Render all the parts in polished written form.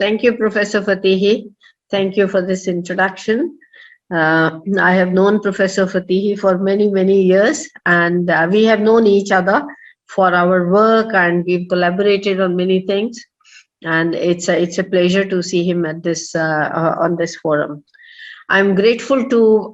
thank you, Professor Fatihi. Thank you for this introduction. I have known Professor Fatihi for many, many years, and we have known each other for our work, and we've collaborated on many things. And it's a pleasure to see him at this on this forum. I'm grateful to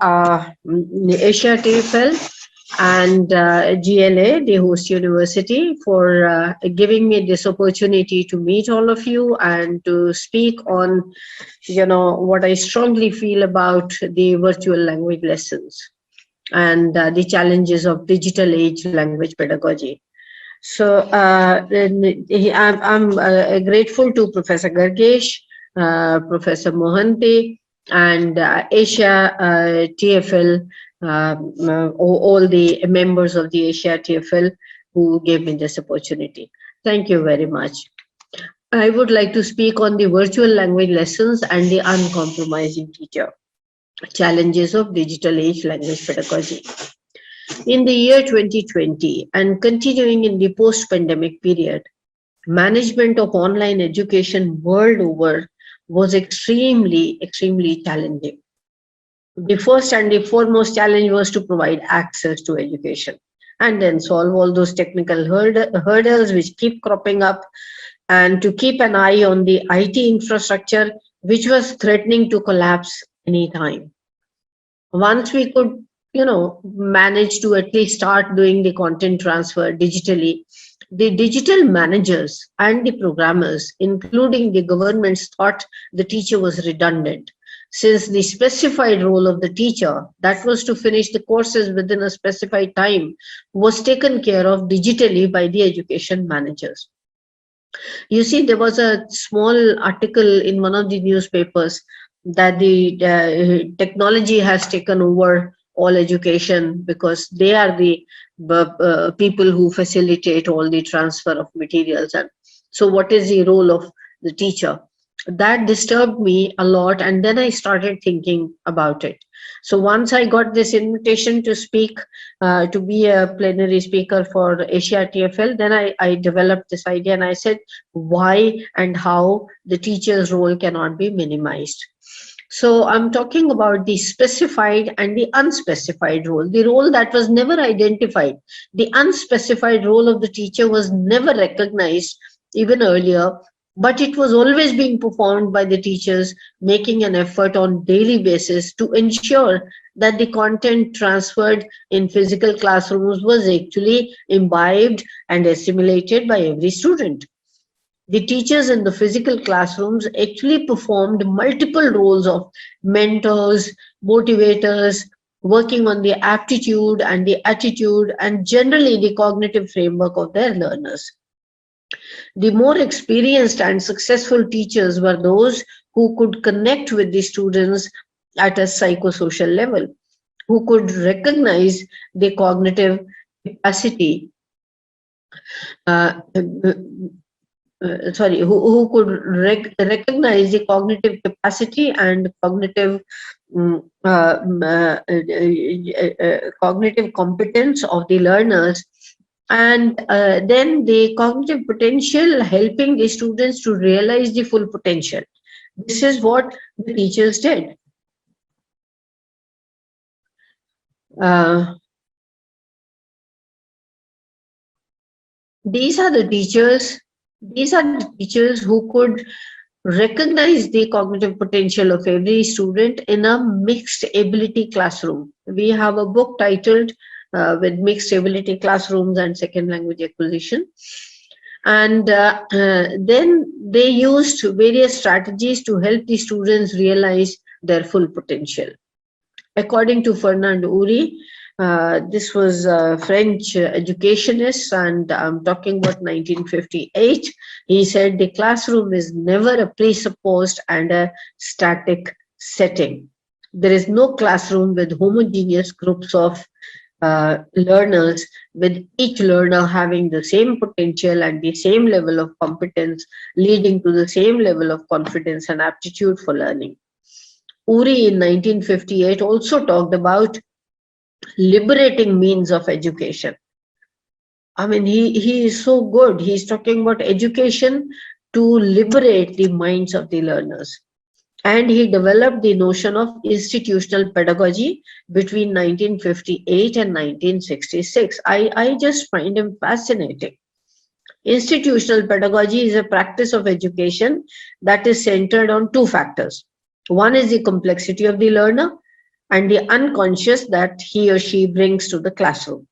AsiaTEFL and GLA, the host university, for giving me this opportunity to meet all of you and to speak on, what I strongly feel about the virtual language lessons and the challenges of digital age language pedagogy. So I'm grateful to Professor Gargesh, Professor Mohanty, and Asia TFL, all the members of the Asia TFL who gave me this opportunity. Thank you very much. I would like to speak on the virtual language lessons and the uncompromising teacher, challenges of digital age language pedagogy. In the year 2020 and continuing in the post-pandemic period, management of online education world over was extremely challenging. The first and the foremost challenge was to provide access to education and then solve all those technical hurdles which keep cropping up, and to keep an eye on the IT infrastructure which was threatening to collapse anytime. Once we could manage to at least start doing the content transfer digitally, the digital managers and the programmers, including the governments, thought the teacher was redundant, since the specified role of the teacher, that was to finish the courses within a specified time, was taken care of digitally by the education managers. You see, there was a small article in one of the newspapers that the technology has taken over all education because they are the people who facilitate all the transfer of materials. And so what is the role of the teacher? That disturbed me a lot, and then I started thinking about it. So once I got this invitation to speak, to be a plenary speaker for AsiaTEFL, then I developed this idea, and I said why and how the teacher's role cannot be minimized. So I'm talking about the specified and the unspecified role, the role that was never identified. The unspecified role of the teacher was never recognized even earlier, but it was always being performed by the teachers, making an effort on daily basis to ensure that the content transferred in physical classrooms was actually imbibed and assimilated by every student. The teachers in the physical classrooms actually performed multiple roles of mentors, motivators, working on the aptitude and the attitude and generally the cognitive framework of their learners. The more experienced and successful teachers were those who could connect with the students at a psychosocial level, who could recognize the cognitive capacity, who could recognize the cognitive capacity and cognitive cognitive competence of the learners, and then the cognitive potential, helping the students to realize the full potential. This is what the teachers did. These are the teachers who could recognize the cognitive potential of every student in a mixed ability classroom. We have a book titled with mixed ability classrooms and second language acquisition. And then they used various strategies to help the students realize their full potential. According to Fernand Uri, this was a French educationist, and I'm talking about 1958. He said the classroom is never a presupposed and a static setting. There is no classroom with homogeneous groups of learners, with each learner having the same potential and the same level of competence, leading to the same level of confidence and aptitude for learning. Uri in 1958 also talked about liberating means of education. I mean, he is so good. He's talking about education to liberate the minds of the learners. And he developed the notion of institutional pedagogy between 1958 and 1966. I just find him fascinating. Institutional pedagogy is a practice of education that is centered on two factors. One is the complexity of the learner and the unconscious that he or she brings to the classroom.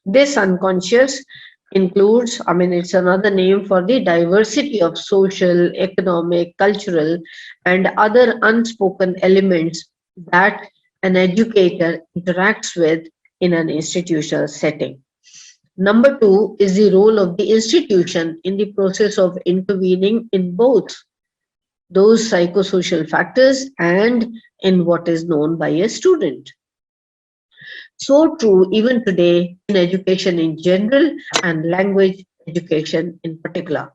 This unconscious includes, I mean, it's another name for the diversity of social, economic, cultural, and other unspoken elements that an educator interacts with in an institutional setting. Number two is the role of the institution in the process of intervening in both those psychosocial factors and in what is known by a student. So true even today in education in general and language education in particular.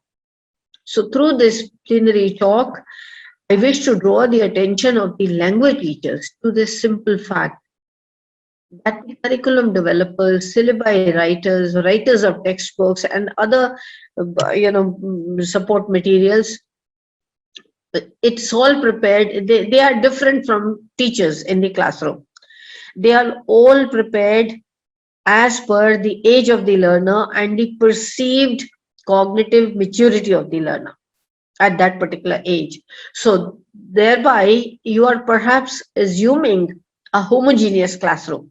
So through this plenary talk, I wish to draw the attention of the language teachers to this simple fact that the curriculum developers, syllabi writers, writers of textbooks, and other, support materials, it's all prepared. They are different from teachers in the classroom. They are all prepared as per the age of the learner and the perceived cognitive maturity of the learner at that particular age. So thereby you are perhaps assuming a homogeneous classroom.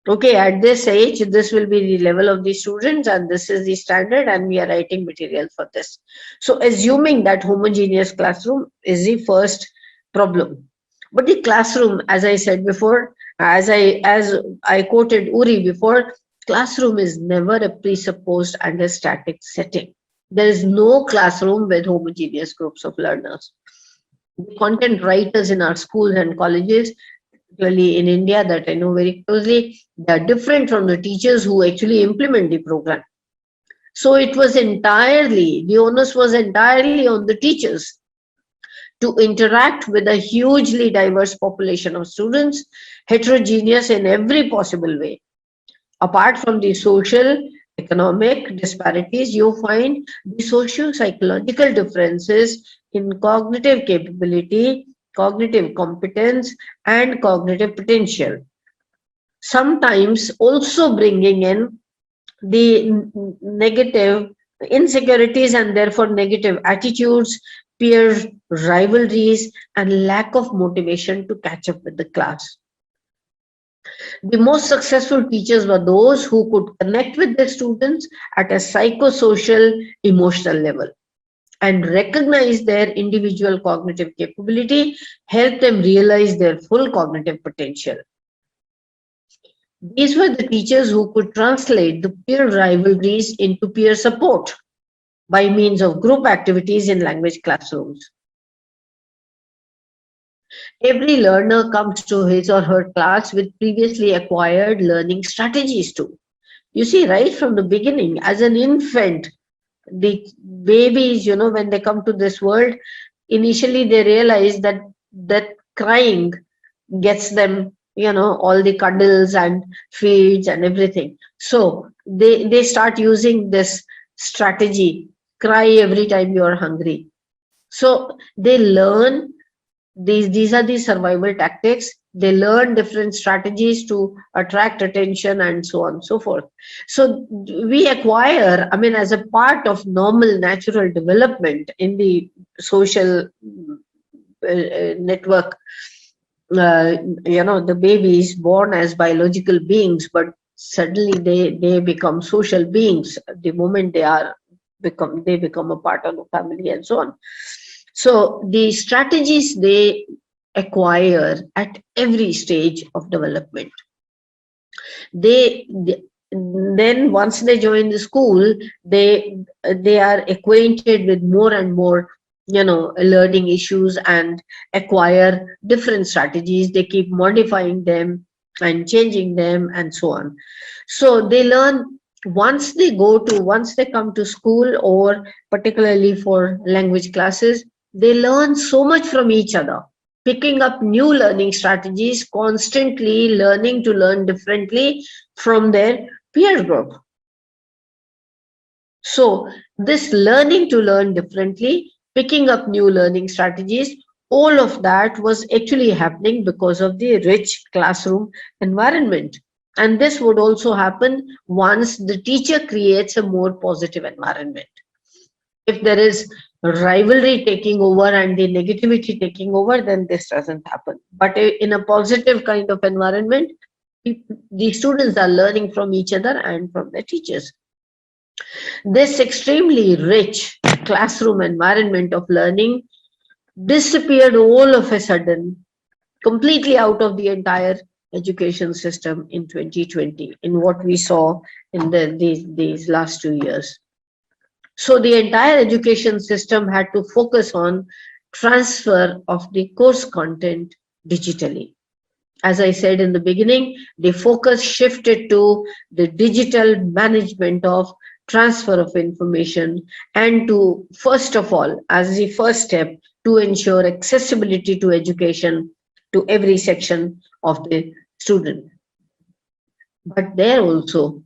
Okay, at this age, this will be the level of the students and this is the standard and we are writing material for this. So assuming that homogeneous classroom is the first problem. But the classroom, as I said before, as I quoted Uri before, classroom is never a presupposed and a static setting. There is no classroom with homogeneous groups of learners. The content writers in our schools and colleges, particularly in India, that I know very closely, they are different from the teachers who actually implement the program. So it was entirely, the onus was entirely on the teachers to interact with a hugely diverse population of students, heterogeneous in every possible way. Apart from the social, economic disparities, you find the socio-psychological differences in cognitive capability, cognitive competence, and cognitive potential. Sometimes also bringing in the negative insecurities and therefore negative attitudes, peer rivalries, and lack of motivation to catch up with the class. The most successful teachers were those who could connect with their students at a psychosocial, emotional level and recognize their individual cognitive capability, help them realize their full cognitive potential. These were the teachers who could translate the peer rivalries into peer support by means of group activities in language classrooms. Every learner comes to his or her class with previously acquired learning strategies too. You see, right from the beginning, as an infant, the babies, when they come to this world, initially they realize that crying gets them, all the cuddles and feeds and everything. So they start using this strategy, cry every time you are hungry. So they learn these are the survival tactics. They learn different strategies to attract attention and so on and so forth. So we acquire, I mean, as a part of normal natural development in the social network, the babies born as biological beings, but suddenly they become social beings the moment they become a part of the family and so on. So the strategies they acquire at every stage of development. They then once they join the school, they are acquainted with more and more, learning issues and acquire different strategies. They keep modifying them and changing them and so on. So they learn once they come to school, or particularly for language classes, they learn so much from each other, picking up new learning strategies, constantly learning to learn differently from their peer group. So this learning to learn differently, picking up new learning strategies, all of that was actually happening because of the rich classroom environment. And this would also happen once the teacher creates a more positive environment. If there is rivalry taking over and the negativity taking over, then this doesn't happen. But in a positive kind of environment, the students are learning from each other and from their teachers. This extremely rich classroom environment of learning disappeared all of a sudden, completely out of the entire education system in 2020, in what we saw in these last 2 years. So the entire education system had to focus on transfer of the course content digitally. As I said in the beginning, the focus shifted to the digital management of transfer of information and to, first of all, as the first step, to ensure accessibility to education to every section of the student. But there also,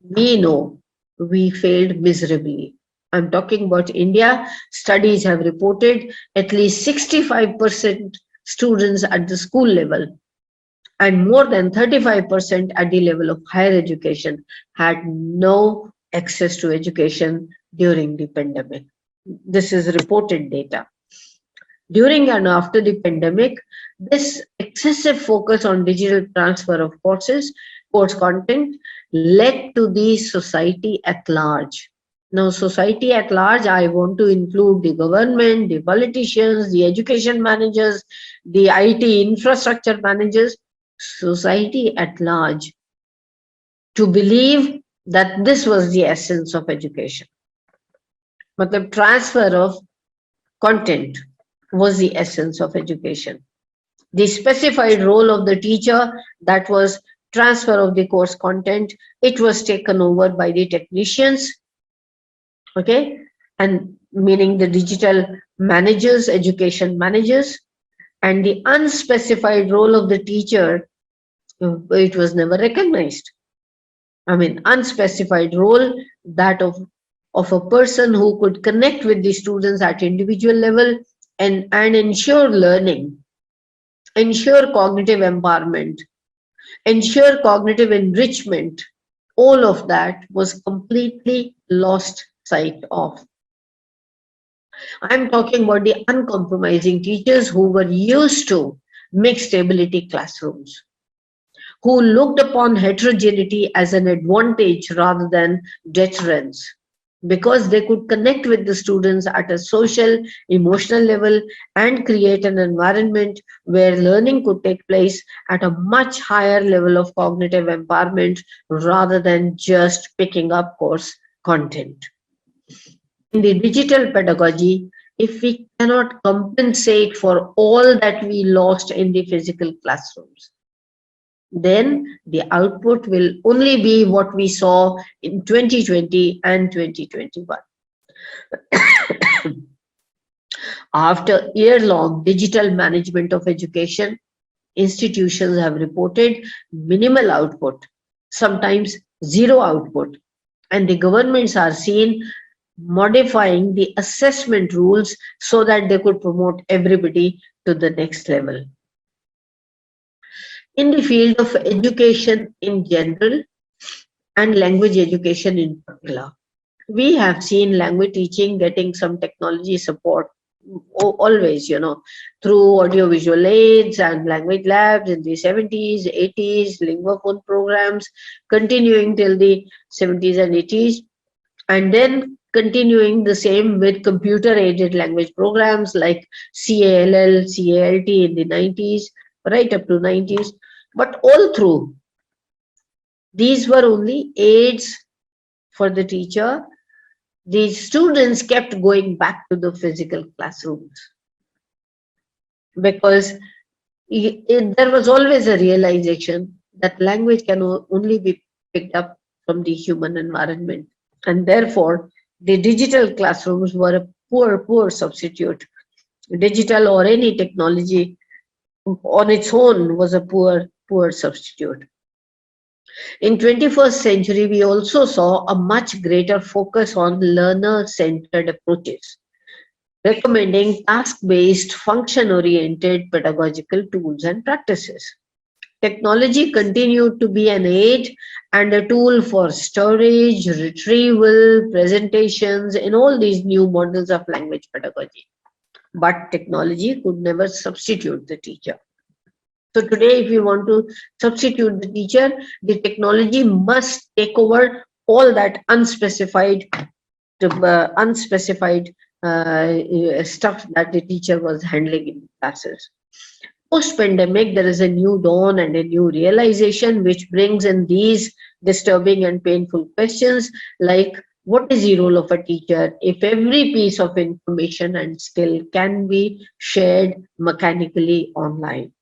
we know we failed miserably. I'm talking about India. Studies have reported at least 65% students at the school level and more than 35% at the level of higher education had no access to education during the pandemic. This is reported data. During and after the pandemic, this excessive focus on digital transfer of courses, course content, led to the society at large. Now, society at large, I want to include the government, the politicians, the education managers, the IT infrastructure managers, society at large, to believe that this was the essence of education. But the transfer of content was the essence of education. The specified role of the teacher, that was transfer of the course content, it was taken over by the technicians, okay, and meaning the digital managers, education managers, and the unspecified role of the teacher, it was never recognized. I mean, unspecified role, that of a person who could connect with the students at individual level and ensure learning, ensure cognitive empowerment, ensure cognitive enrichment. All of that was completely lost sight of. I'm talking about the uncompromising teachers who were used to mixed ability classrooms, who looked upon heterogeneity as an advantage rather than deterrence, because they could connect with the students at a social, emotional level and create an environment where learning could take place at a much higher level of cognitive empowerment rather than just picking up course content. In the digital pedagogy, if we cannot compensate for all that we lost in the physical classrooms, then the output will only be what we saw in 2020 and 2021. After year-long digital management of education, institutions have reported minimal output, sometimes zero output, and the governments are seen modifying the assessment rules so that they could promote everybody to the next level. In the field of education in general and language education in particular, we have seen language teaching getting some technology support always, through audiovisual aids and language labs in the 70s, 80s, linguaphone programs, continuing till the 70s and 80s, and then continuing the same with computer-aided language programs like CALL, CALT in the 90s, right up to 90s. But all through, these were only aids for the teacher. The students kept going back to the physical classrooms because there was always a realization that language can only be picked up from the human environment. And therefore, the digital classrooms were a poor substitute. Digital or any technology on its own was a poor substitute. In 21st century, we also saw a much greater focus on learner-centered approaches, recommending task-based, function-oriented pedagogical tools and practices. Technology continued to be an aid and a tool for storage, retrieval, presentations in all these new models of language pedagogy. But technology could never substitute the teacher. So today, if you want to substitute the teacher, the technology must take over all that unspecified stuff that the teacher was handling in classes. Post-pandemic, there is a new dawn and a new realization which brings in these disturbing and painful questions like, what is the role of a teacher if every piece of information and skill can be shared mechanically online?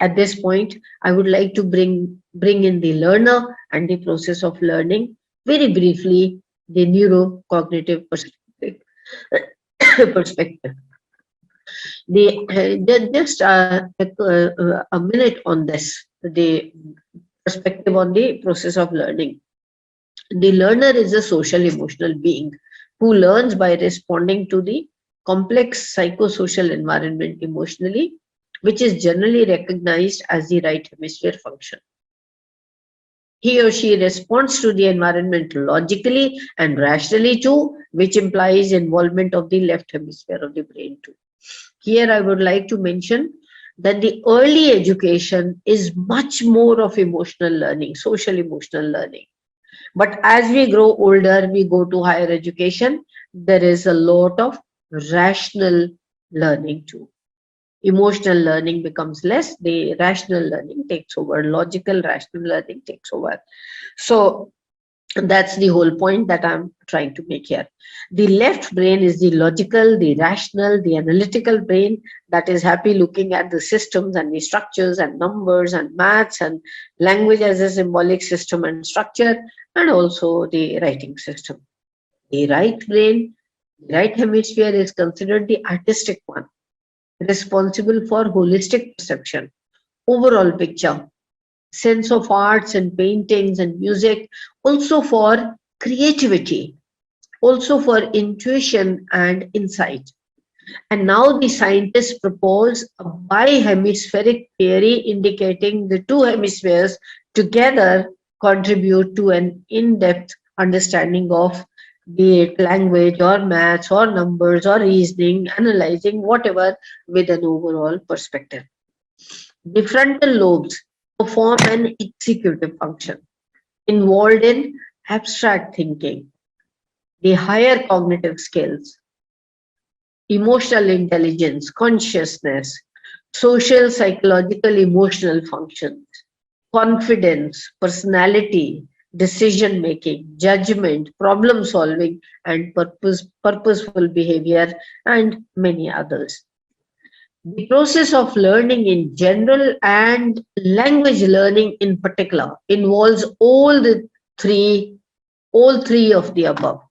At this point, I would like to bring in the learner and the process of learning. Very briefly, the neurocognitive perspective. perspective. Just a minute on this, the perspective on the process of learning. The learner is a social emotional being who learns by responding to the complex psychosocial environment emotionally, which is generally recognized as the right hemisphere function. He or she responds to the environment logically and rationally too, which implies involvement of the left hemisphere of the brain too. Here I would like to mention that the early education is much more of emotional learning, social emotional learning. But as we grow older, we go to higher education, there is a lot of rational learning too. Emotional learning becomes less, the rational learning takes over, logical rational learning takes over. So that's the whole point that I'm trying to make here. The left brain is the logical, the rational, the analytical brain that is happy looking at the systems and the structures and numbers and maths and language as a symbolic system and structure, and also the writing system. The right brain, the right hemisphere is considered the artistic one, responsible for holistic perception, overall picture, sense of arts and paintings and music, also for creativity, also for intuition and insight. And now the scientists propose a bihemispheric theory indicating the two hemispheres together contribute to an in-depth understanding of, be it language or maths or numbers or reasoning, analyzing, whatever, with an overall perspective. The frontal lobes perform an executive function involved in abstract thinking, the higher cognitive skills, emotional intelligence, consciousness, social, psychological, emotional functions, confidence, personality, decision making, judgment, problem solving, and purposeful behavior, and many others. The process of learning in general and language learning in particular involves all three of the above: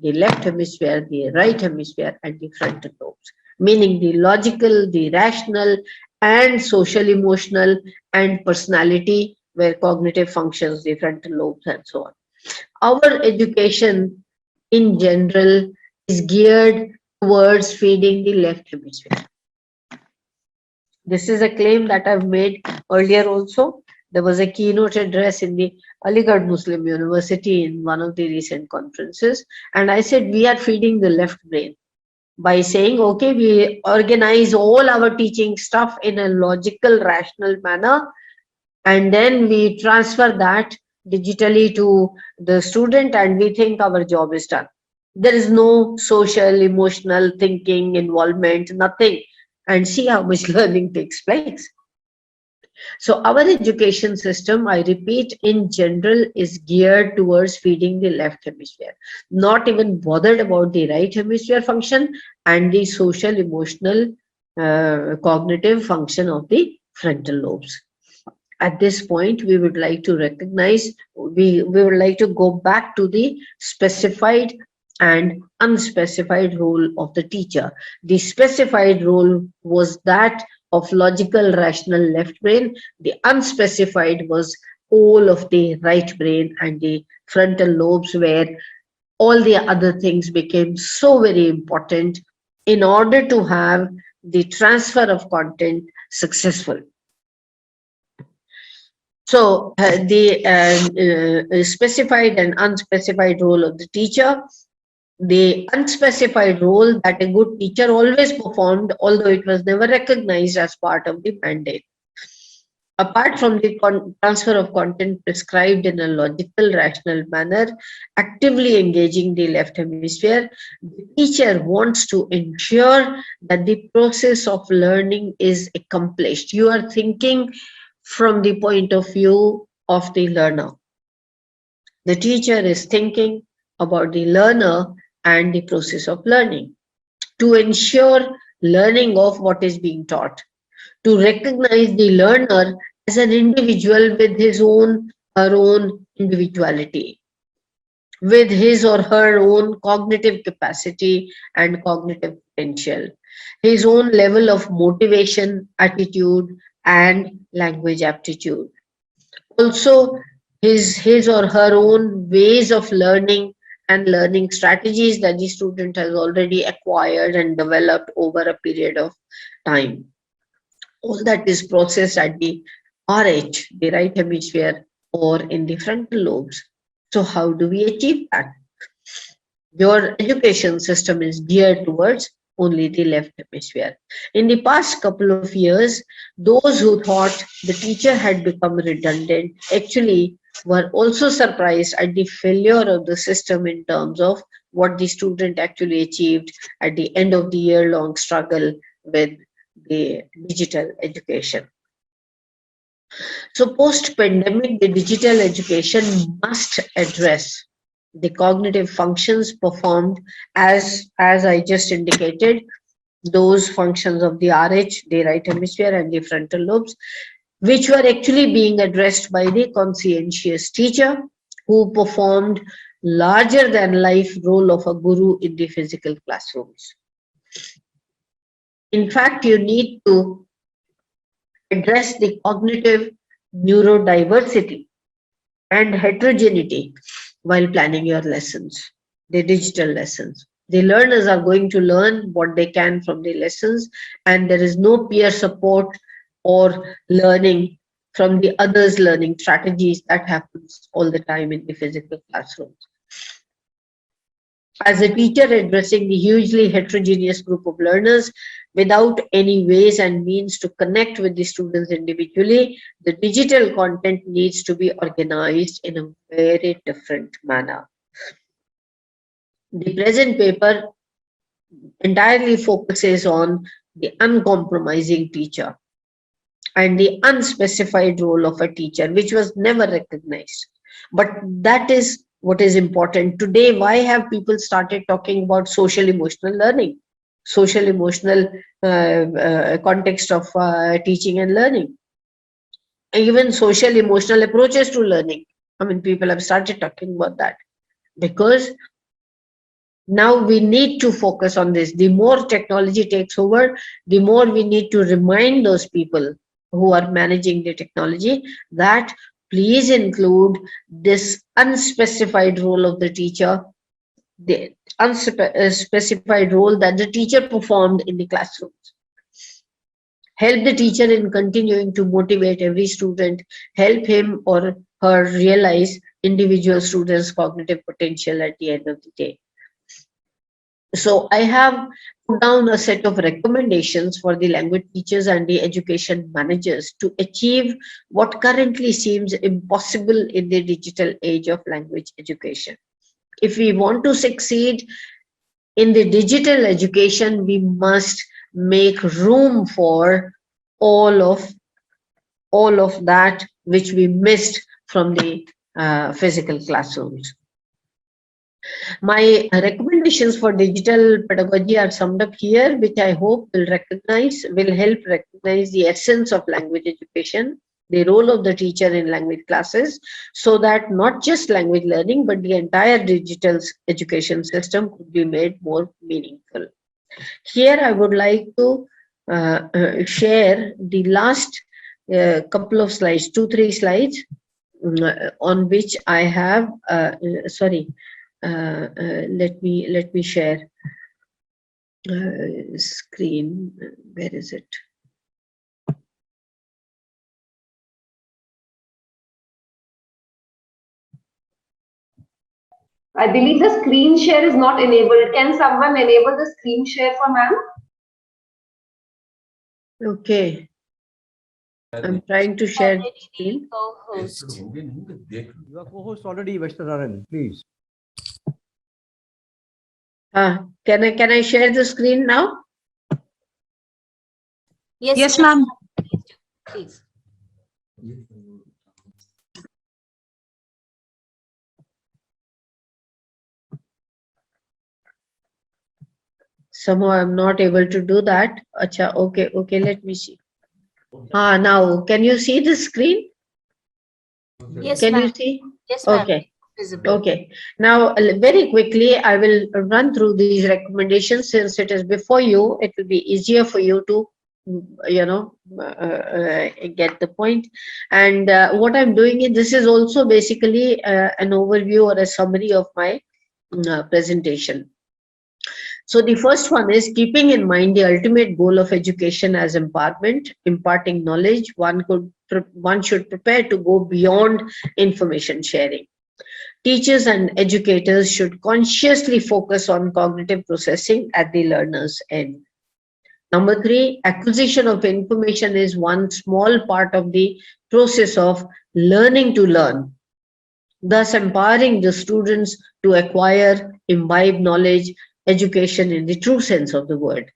the left hemisphere, the right hemisphere, and the frontal lobes, meaning the logical, the rational, and social emotional and personality, where cognitive functions, the frontal lobes, and so on. Our education in general is geared towards feeding the left hemisphere. This is a claim that I've made earlier also. There was a keynote address in the Aligarh Muslim University in one of the recent conferences. And I said, we are feeding the left brain by saying, okay, we organize all our teaching stuff in a logical, rational manner, and then we transfer that digitally to the student, and we think our job is done. There is no social, emotional thinking, involvement, nothing. And see how much learning takes place. So our education system, I repeat, in general is geared towards feeding the left hemisphere, not even bothered about the right hemisphere function and the social, emotional, cognitive function of the frontal lobes. At this point, we would like to recognize, we would like to go back to the specified and unspecified role of the teacher. The specified role was that of logical, rational left brain. The unspecified was all of the right brain and the frontal lobes, where all the other things became so very important in order to have the transfer of content successful. So the specified and unspecified role of the teacher. The unspecified role that a good teacher always performed, although it was never recognized as part of the mandate. Apart from the transfer of content prescribed in a logical, rational manner, actively engaging the left hemisphere, the teacher wants to ensure that the process of learning is accomplished. You are thinking from the point of view of the learner. The teacher is thinking about the learner and the process of learning, to ensure learning of what is being taught, to recognize the learner as an individual with his own, her own individuality, with his or her own cognitive capacity and cognitive potential, his own level of motivation, attitude, and language aptitude. Also, his or her own ways of learning and learning strategies that the student has already acquired and developed over a period of time. All that is processed at the RH, the right hemisphere, or in the frontal lobes. So how do we achieve that? Your education system is geared towards only the left hemisphere. In the past couple of years, those who thought the teacher had become redundant actually were also surprised at the failure of the system in terms of what the student actually achieved at the end of the year-long struggle with the digital education. So post-pandemic, the digital education must address the cognitive functions performed as I just indicated, those functions of the RH, the right hemisphere, and the frontal lobes, which were actually being addressed by the conscientious teacher who performed larger than life role of a guru in the physical classrooms. In fact, you need to address the cognitive neurodiversity and heterogeneity while planning your lessons, the digital lessons. The learners are going to learn what they can from the lessons, and there is no peer support or learning from the others' learning strategies that happens all the time in the physical classrooms. As a teacher addressing the hugely heterogeneous group of learners without any ways and means to connect with the students individually, the digital content needs to be organized in a very different manner. The present paper entirely focuses on the uncompromising teacher and the unspecified role of a teacher, which was never recognized. But that is what is important. Today, why have people started talking about social emotional learning, social emotional context of teaching and learning, even social emotional approaches to learning? I mean, people have started talking about that because now we need to focus on this. The more technology takes over, the more we need to remind those people who are managing the technology that please include this unspecified role of the teacher, the unspecified role that the teacher performed in the classrooms. Help the teacher in continuing to motivate every student, help him or her realize individual students' cognitive potential at the end of the day. So I have put down a set of recommendations for the language teachers and the education managers to achieve what currently seems impossible in the digital age of language education. If we want to succeed in the digital education, we must make room for all of that which we missed from the physical classrooms. My recommendations for digital pedagogy are summed up here, which I hope will help recognize the essence of language education, the role of the teacher in language classes, so that not just language learning, but the entire digital education system could be made more meaningful. Here, I would like to share the last couple of slides, 2-3 slides, on which I have, let me share screen. Where is it? I believe the screen share is not enabled. Can someone enable the screen share for ma'am? Okay. I'm trying to share the screen. You are co-host already, Mr. Narang, please. Can I share the screen now? Yes, ma'am. Please. Somehow I'm not able to do that. Acha, okay, let me see. Now, can you see the screen? Yes, Can you ma'am. see? Yes, ma'am. Okay. Visible. Okay. Now, very quickly, I will run through these recommendations. Since it is before you, it will be easier for you to, get the point. And what I'm doing is, this is also basically an overview or a summary of my presentation. So the first one is keeping in mind the ultimate goal of education as empowerment, imparting knowledge. One should prepare to go beyond information sharing. Teachers and educators should consciously focus on cognitive processing at the learner's end. Number three, acquisition of information is one small part of the process of learning to learn, thus empowering the students to acquire, imbibe knowledge, education in the true sense of the word.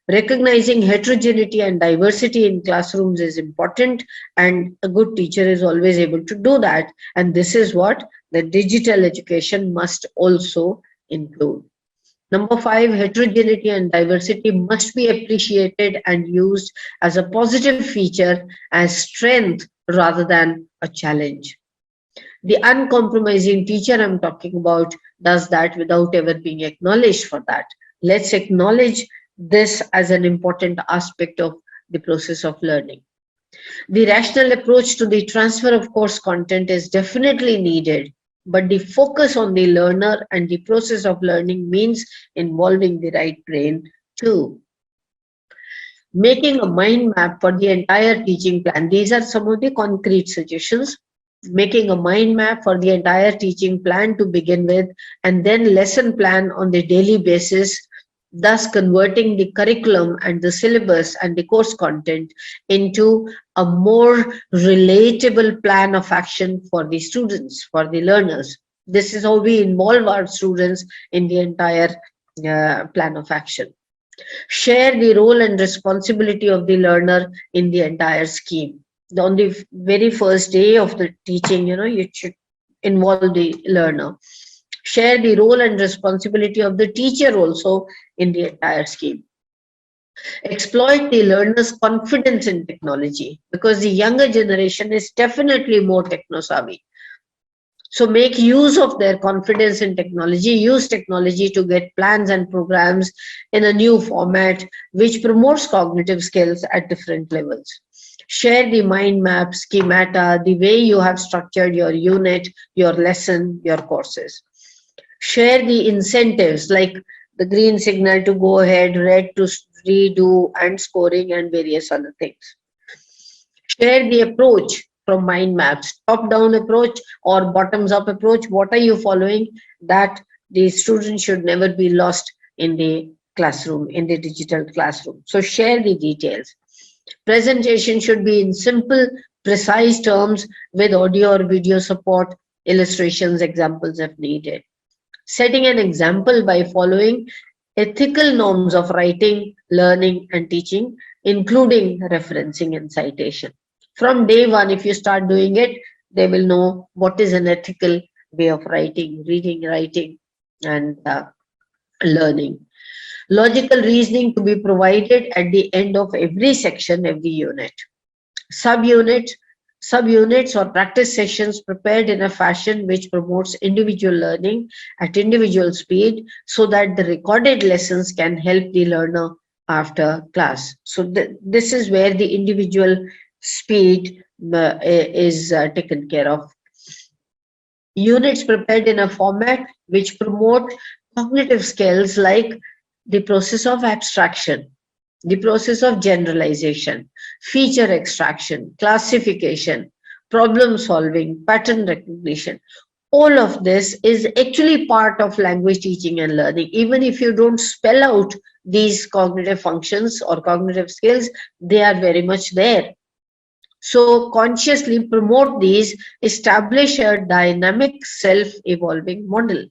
Recognizing heterogeneity and diversity in classrooms is important, and a good teacher is always able to do that. And this is what the digital education must also include. Number five, heterogeneity and diversity must be appreciated and used as a positive feature, as strength rather than a challenge. The uncompromising teacher I'm talking about does that without ever being acknowledged for that. Let's acknowledge this as an important aspect of the process of learning. The rational approach to the transfer of course content is definitely needed, but the focus on the learner and the process of learning means involving the right brain too. Making a mind map for the entire teaching plan. These are some of the concrete suggestions. Making a mind map for the entire teaching plan to begin with, and then lesson plan on the daily basis, thus converting the curriculum and the syllabus and the course content into a more relatable plan of action for the students, for the learners. This is how we involve our students in the entire plan of action. Share the role and responsibility of the learner in the entire scheme. On the very first day of the teaching, you should involve the learner. Share the role and responsibility of the teacher also in the entire scheme. Exploit the learner's confidence in technology, because the younger generation is definitely more techno savvy. So make use of their confidence in technology, use technology to get plans and programs in a new format which promotes cognitive skills at different levels. Share the mind map, schemata, the way you have structured your unit, your lesson, your courses. Share the incentives like the green signal to go ahead, red to redo, and scoring, and various other things. Share the approach from mind maps, top down approach or bottoms up approach. What are you following? That the student should never be lost in the classroom, in the digital classroom. So share the details. Presentation should be in simple, precise terms with audio or video support, illustrations, examples if needed. Setting an example by following ethical norms of writing, learning, and teaching, including referencing and citation. From day one, if you start doing it, they will know what is an ethical way of writing, reading, writing, and learning. Logical reasoning to be provided at the end of every section, every unit. Subunit, subunits or practice sessions prepared in a fashion which promotes individual learning at individual speed, so that the recorded lessons can help the learner after class. So this is where the individual speed is taken care of. Units prepared in a format which promote cognitive skills like the process of abstraction, the process of generalization, feature extraction, classification, problem solving, pattern recognition. All of this is actually part of language teaching and learning. Even if you don't spell out these cognitive functions or cognitive skills, they are very much there. So consciously promote these, establish a dynamic self-evolving model.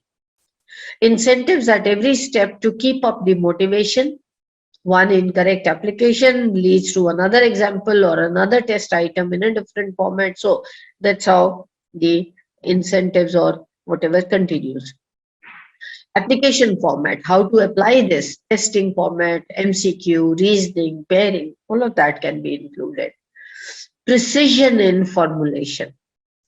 Incentives at every step to keep up the motivation. One incorrect application leads to another example or another test item in a different format. So that's how the incentives or whatever continues. Application format, how to apply this, testing format, MCQ, reasoning, pairing, all of that can be included. Precision in formulation.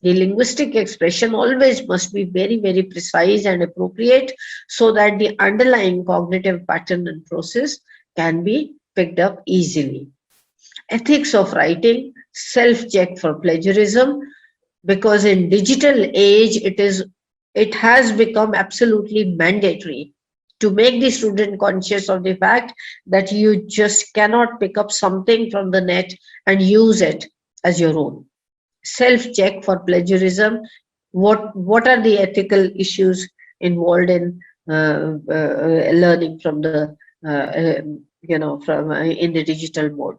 The linguistic expression always must be very, very precise and appropriate so that the underlying cognitive pattern and process can be picked up easily. Ethics of writing, self-check for plagiarism, because in digital age, it has become absolutely mandatory to make the student conscious of the fact that you just cannot pick up something from the net and use it as your own. Self-check for plagiarism. What are the ethical issues involved in learning from the from in the digital mode?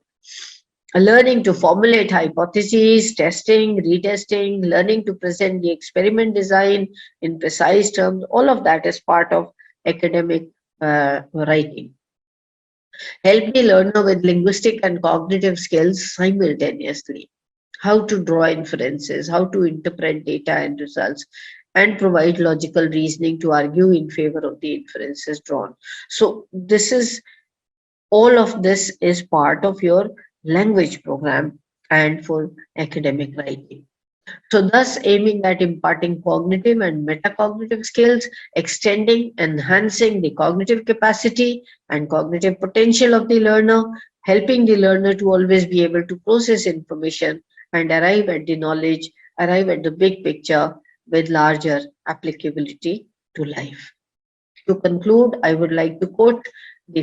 Learning to formulate hypotheses, testing, retesting, learning to present the experiment design in precise terms, all of that is part of academic writing. Help the learner with linguistic and cognitive skills simultaneously. How to draw inferences, how to interpret data and results, and provide logical reasoning to argue in favor of the inferences drawn. So all of this is part of your language program and for academic writing. So thus aiming at imparting cognitive and metacognitive skills, extending, enhancing the cognitive capacity and cognitive potential of the learner, helping the learner to always be able to process information and arrive at the knowledge, arrive at the big picture with larger applicability to life. To conclude, I would like to quote the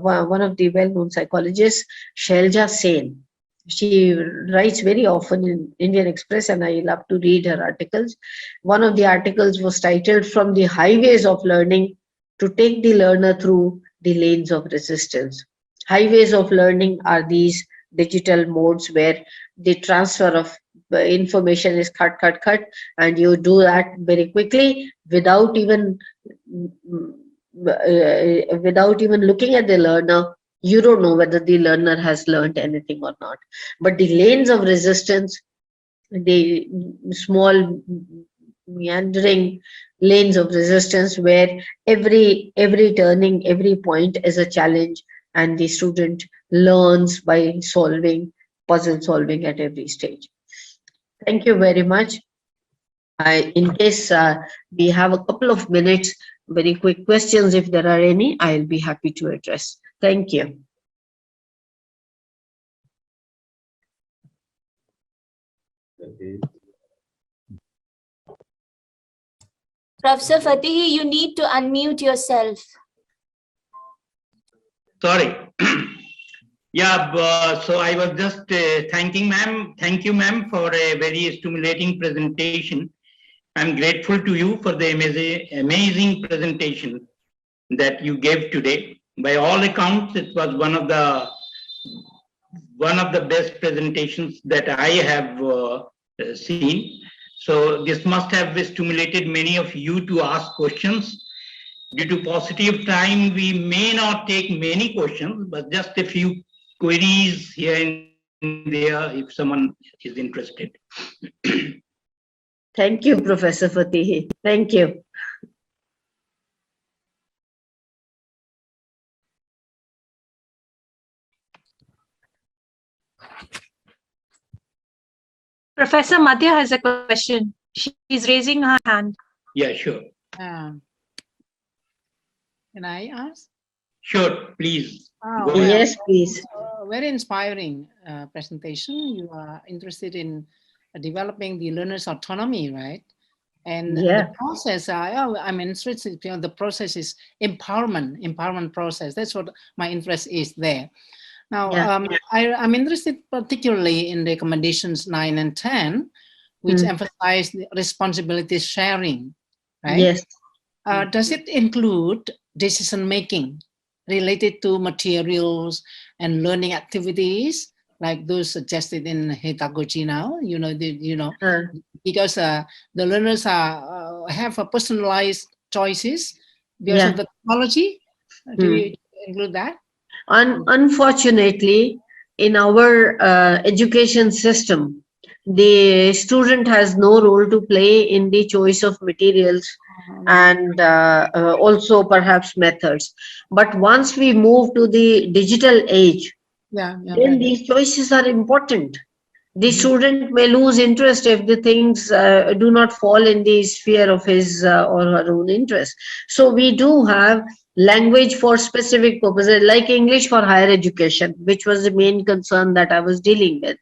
one of the well-known psychologists, Shailja Sen. She writes very often in Indian Express and I love to read her articles. One of the articles was titled "From the Highways of Learning to Take the Learner Through the Lanes of Resistance." Highways of learning are these digital modes where the transfer of information is cut, and you do that very quickly without even looking at the learner. You don't know whether the learner has learned anything or not. But the lanes of resistance, the small meandering lanes of resistance where every turning, every point is a challenge, and the student learns by puzzle solving at every stage. Thank you very much. In case we have a couple of minutes, very quick questions, if there are any, I'll be happy to address. Thank you. Professor Fatihi, you need to unmute yourself. Sorry. Yeah, so I was just thanking ma'am. Thank you, ma'am, for a very stimulating presentation. I'm grateful to you for the amazing presentation that you gave today. By all accounts, it was one of the best presentations that I have seen. So this must have stimulated many of you to ask questions. Due to paucity of time, we may not take many questions, but just a few queries here and there if someone is interested. Thank you, Professor Fatihi. Thank you. Professor Madhya has a question. She's raising her hand. Yeah, sure. Can I ask? Sure, please. Oh, Go well, Yes, please. very inspiring. presentation, you are interested in developing the learner's autonomy, right? And Yeah. the process, I'm interested, the process is empowerment process. That's what my interest is there. Now, Yeah. I'm interested particularly in recommendations 9 and 10, which emphasize the responsibility sharing, right? Yes. Does it include decision making related to materials and learning activities like those suggested in pedagogy now? Because the learners have a personalized choices because of Yeah. the technology. Do you include that? Unfortunately, in our education system, the student has no role to play in the choice of materials and also perhaps methods. But once we move to the digital age, Yeah, then right. these choices are important. The Mhm. student may lose interest if the things do not fall in the sphere of his or her own interest. So we do have language for specific purposes, like English for higher education, which was the main concern that I was dealing with.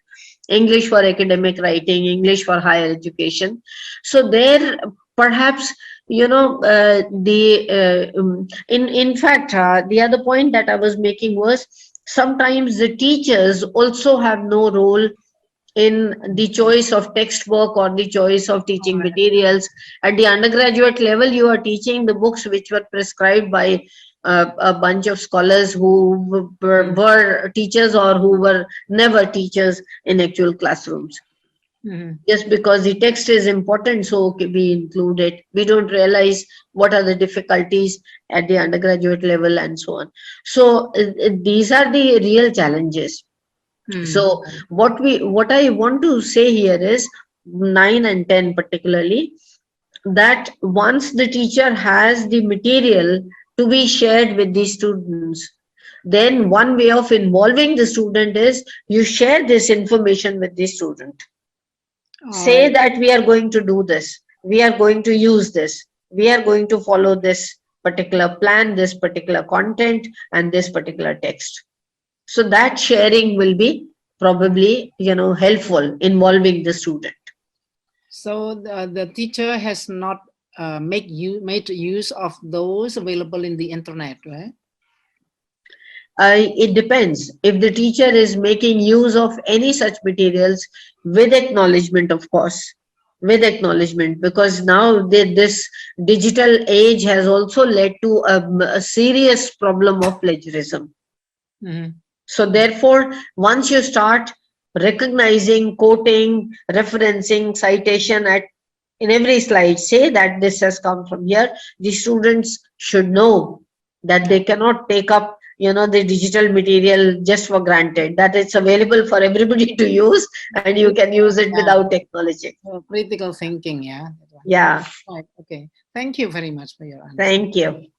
English for academic writing, English for higher education. So there, perhaps, in fact, the other point that I was making was sometimes the teachers also have no role in the choice of textbook or the choice of teaching materials. At the undergraduate level, you are teaching the books which were prescribed by a bunch of scholars who were teachers or who were never teachers in actual classrooms. Just because the text is important, so okay, we include it. We don't realize what are the difficulties at the undergraduate level and so on. So these are the real challenges. So what I want to say here is 9 and 10 particularly, that once the teacher has the material to be shared with the students, then one way of involving the student is you share this information with the student. Say that we are going to do this, we are going to use this, we are going to follow this particular plan, this particular content, and this particular text. So that sharing will be probably, helpful, involving the student. So the teacher has not made use of those available in the internet, right? It depends. If the teacher is making use of any such materials, with acknowledgement, of course, with acknowledgement, because now this digital age has also led to a serious problem of plagiarism. So therefore, once you start recognizing, quoting, referencing, citation in every slide, say that this has come from here, the students should know that they cannot take up, the digital material just for granted, that it's available for everybody to use and you can use it without acknowledging. So critical thinking, yeah. Yeah. Right. Okay. Thank you very much for your answer. Thank you.